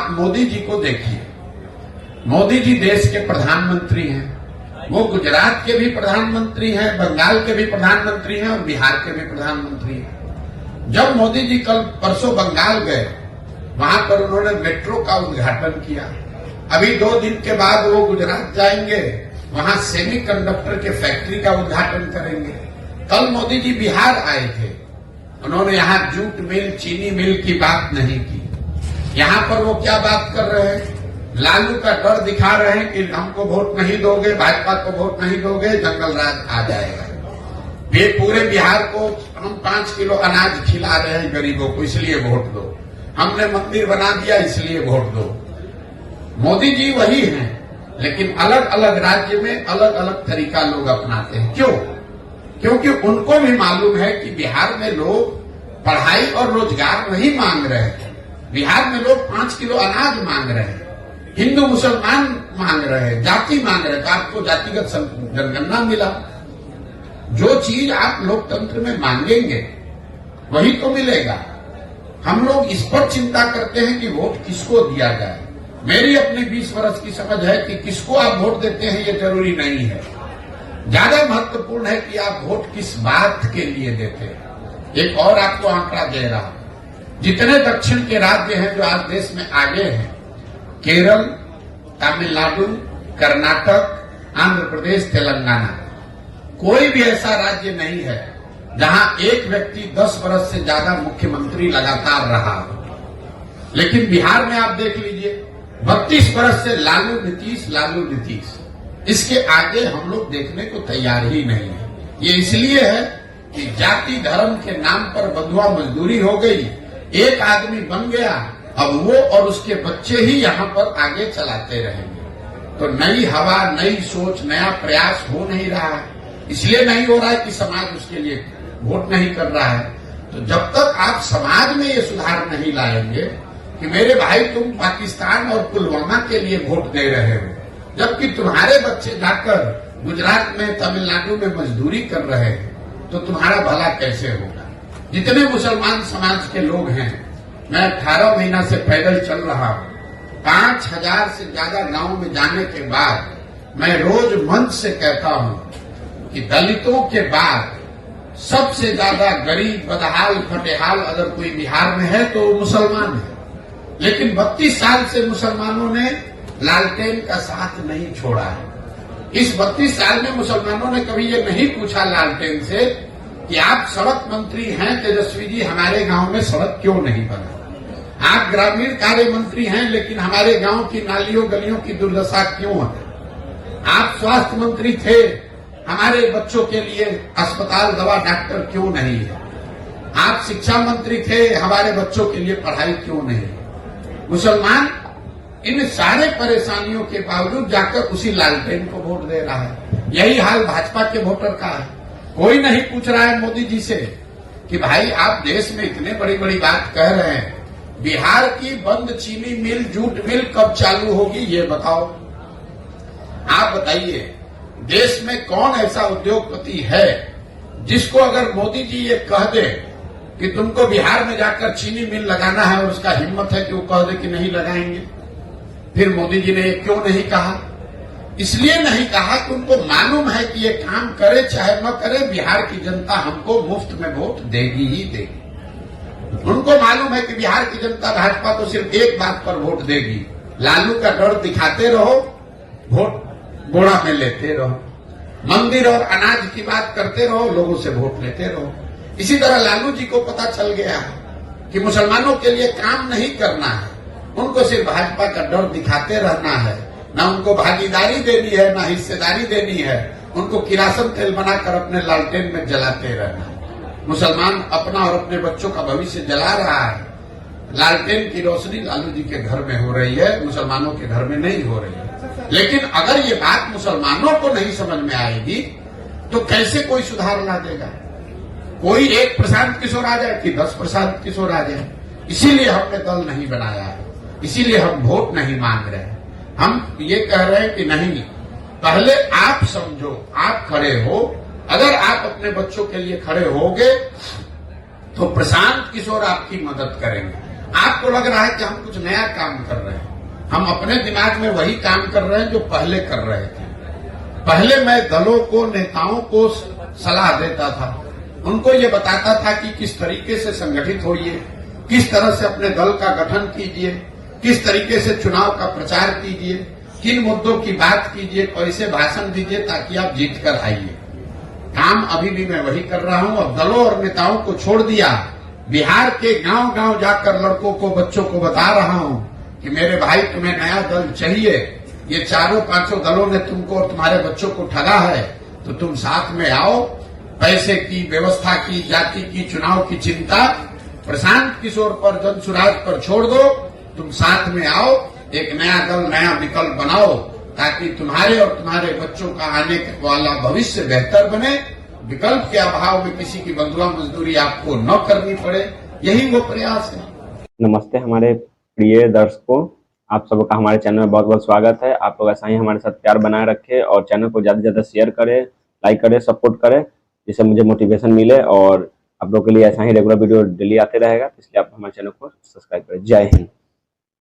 आप मोदी जी को देखिए, मोदी जी देश के प्रधानमंत्री हैं, वो गुजरात के भी प्रधानमंत्री हैं, बंगाल के भी प्रधानमंत्री हैं और बिहार के भी प्रधानमंत्री हैं। जब मोदी जी कल परसों बंगाल गए, वहां पर उन्होंने मेट्रो का उद्घाटन किया। अभी 2 दिन के बाद वो गुजरात जाएंगे, वहां सेमीकंडक्टर के फैक्ट्री का उद्घाटन करेंगे। कल मोदी जी बिहार आए थे, उन्होंने यहाँ जूट मिल, चीनी मिल की बात नहीं की। यहाँ पर वो क्या बात कर रहे हैं, लालू का डर दिखा रहे हैं कि हमको वोट नहीं दोगे, भाजपा को वोट नहीं दोगे, जंगल राज आ जाएगा। ये पूरे बिहार को हम 5 किलो अनाज खिला रहे हैं गरीबों को, इसलिए वोट दो। हमने मंदिर बना दिया, इसलिए वोट दो। मोदी जी वही हैं, लेकिन अलग अलग राज्य में अलग अलग तरीका लोग अपनाते हैं। क्यों? क्योंकि उनको भी मालूम है कि बिहार में लोग पढ़ाई और रोजगार नहीं मांग रहे हैं। बिहार में लोग 5 किलो अनाज मांग रहे हैं, हिंदू मुसलमान मांग रहे हैं, जाति मांग रहे हैं। तो आपको जातिगत जनगणना मिला। जो चीज आप लोकतंत्र में मांगेंगे वही तो मिलेगा। हम लोग इस पर चिंता करते हैं कि वोट किसको दिया जाए। मेरी अपनी 20 वर्ष की समझ है कि किसको आप वोट देते हैं ये जरूरी नहीं है। ज्यादा महत्वपूर्ण है कि आप वोट किस बात के लिए देते हैं। एक और आपको आंकड़ा दे रहा हूं, जितने दक्षिण के राज्य हैं जो आज देश में आगे हैं, केरल, तमिलनाडु, कर्नाटक, आंध्र प्रदेश, तेलंगाना, कोई भी ऐसा राज्य नहीं है जहां एक व्यक्ति 10 वर्ष से ज्यादा मुख्यमंत्री लगातार रहा हो। लेकिन बिहार में आप देख लीजिए, 32 वर्ष से लालू नीतीश, इसके आगे हम लोग देखने को तैयार ही नहीं है। ये इसलिए है कि जाति धर्म के नाम पर बंधुआ मजदूरी हो गई, एक आदमी बन गया, अब वो और उसके बच्चे ही यहाँ पर आगे चलाते रहेंगे। तो नई हवा, नई सोच, नया प्रयास हो नहीं रहा है। इसलिए नहीं हो रहा है कि समाज उसके लिए वोट नहीं कर रहा है। तो जब तक आप समाज में ये सुधार नहीं लाएंगे कि मेरे भाई तुम पाकिस्तान और पुलवामा के लिए वोट दे रहे हो, जबकि तुम्हारे बच्चे जाकर गुजरात में, तमिलनाडु में मजदूरी कर रहे हैं, तो तुम्हारा भला कैसे होगा। जितने मुसलमान समाज के लोग हैं, मैं 18 महीना से पैदल चल रहा हूं, 5000 से ज्यादा गांव में जाने के बाद मैं रोज मंच से कहता हूं कि दलितों के बाद सबसे ज्यादा गरीब, बदहाल, फटेहाल अगर कोई बिहार में है तो वो मुसलमान है। लेकिन 32 साल से मुसलमानों ने लालटेन का साथ नहीं छोड़ा है। इस 32 साल में मुसलमानों ने कभी ये नहीं पूछा लालटेन से कि आप सड़क मंत्री हैं तेजस्वी जी, हमारे गांव में सड़क क्यों नहीं बना। आप ग्रामीण कार्य मंत्री हैं, लेकिन हमारे गांव की नालियों गलियों की दुर्दशा क्यों है। आप स्वास्थ्य मंत्री थे, हमारे बच्चों के लिए अस्पताल, दवा, डॉक्टर क्यों नहीं है। आप शिक्षा मंत्री थे, हमारे बच्चों के लिए पढ़ाई क्यों नहीं है। मुसलमान इन सारे परेशानियों के बावजूद जाकर उसी लालटेन को वोट दे रहा है। यही हाल भाजपा के वोटर का है। कोई नहीं पूछ रहा है मोदी जी से कि भाई आप देश में इतने बड़ी बड़ी बात कह रहे हैं, बिहार की बंद चीनी मिल, जूट मिल कब चालू होगी ये बताओ। आप बताइए, देश में कौन ऐसा उद्योगपति है जिसको अगर मोदी जी ये कह दे कि तुमको बिहार में जाकर चीनी मिल लगाना है और उसका हिम्मत है कि वो कह दे कि नहीं लगाएंगे। फिर मोदी जी ने ये क्यों नहीं कहा? इसलिए नहीं कहा कि उनको मालूम है कि ये काम करे चाहे न करे, बिहार की जनता हमको मुफ्त में वोट देगी ही देगी। उनको मालूम है कि बिहार की जनता भाजपा को सिर्फ एक बात पर वोट देगी, लालू का डर दिखाते रहो, वोट बोड़ा में लेते रहो, मंदिर और अनाज की बात करते रहो, लोगों से वोट लेते रहो। इसी तरह लालू जी को पता चल गया है कि मुसलमानों के लिए काम नहीं करना है, उनको सिर्फ भाजपा का डर दिखाते रहना है। ना उनको भागीदारी देनी है, ना हिस्सेदारी देनी है, उनको किरासन तेल बनाकर अपने लालटेन में जलाते रहना। मुसलमान अपना और अपने बच्चों का भविष्य जला रहा है। लालटेन की रोशनी लालू जी के घर में हो रही है, मुसलमानों के घर में नहीं हो रही है। लेकिन अगर ये बात मुसलमानों को नहीं समझ में आएगी तो कैसे कोई सुधार ला देगा। कोई एक प्रशांत किशोर आ जाए कि 10 प्रशांत किशोर आ जाए। इसीलिए हमने दल नहीं बनाया है, इसीलिए हम वोट नहीं मांग रहे हैं। हम ये कह रहे हैं कि नहीं, पहले आप समझो, आप खड़े हो। अगर आप अपने बच्चों के लिए खड़े होगे तो प्रशांत किशोर आपकी मदद करेंगे। आपको लग रहा है कि हम कुछ नया काम कर रहे हैं। हम अपने दिमाग में वही काम कर रहे हैं जो पहले कर रहे थे। पहले मैं दलों को, नेताओं को सलाह देता था, उनको ये बताता था कि किस तरीके से संगठित होइए, किस तरह से अपने दल का गठन कीजिए, किस तरीके से चुनाव का प्रचार कीजिए, किन मुद्दों की बात कीजिए, कैसे भाषण दीजिए ताकि आप जीत कर आइए। काम अभी भी मैं वही कर रहा हूं। अब दलों और नेताओं को छोड़ दिया, बिहार के गांव गांव जाकर लड़कों को, बच्चों को बता रहा हूं कि मेरे भाई तुम्हें नया दल चाहिए, ये चारों पांचों दलों ने तुमको और तुम्हारे बच्चों को ठगा है, तो तुम साथ में आओ। पैसे की, व्यवस्था की, जाति की, चुनाव की चिंता प्रशांत किशोर पर, जनसुराज पर छोड़ दो। तुम साथ में आओ, एक नया दल, नया विकल्प बनाओ ताकि तुम्हारे और तुम्हारे बच्चों का आने वाला भविष्य बेहतर बने। विकल्प के अभाव में किसी की बंधुआ मजदूरी आपको न करनी पड़े, यही वो प्रयास है। नमस्ते हमारे प्रिय दर्शकों, आप सबका हमारे चैनल में बहुत बहुत स्वागत है। आप लोग ऐसा ही हमारे साथ प्यार बनाए रखें और चैनल को ज़्यादा से ज़्यादा शेयर करें, लाइक करें, सपोर्ट करें, जिससे मुझे मोटिवेशन मिले और आप लोगों के लिए ऐसा ही रेगुलर वीडियो डेली आते रहेगा। इसलिए आप हमारे चैनल को सब्सक्राइब करें। जय हिंद।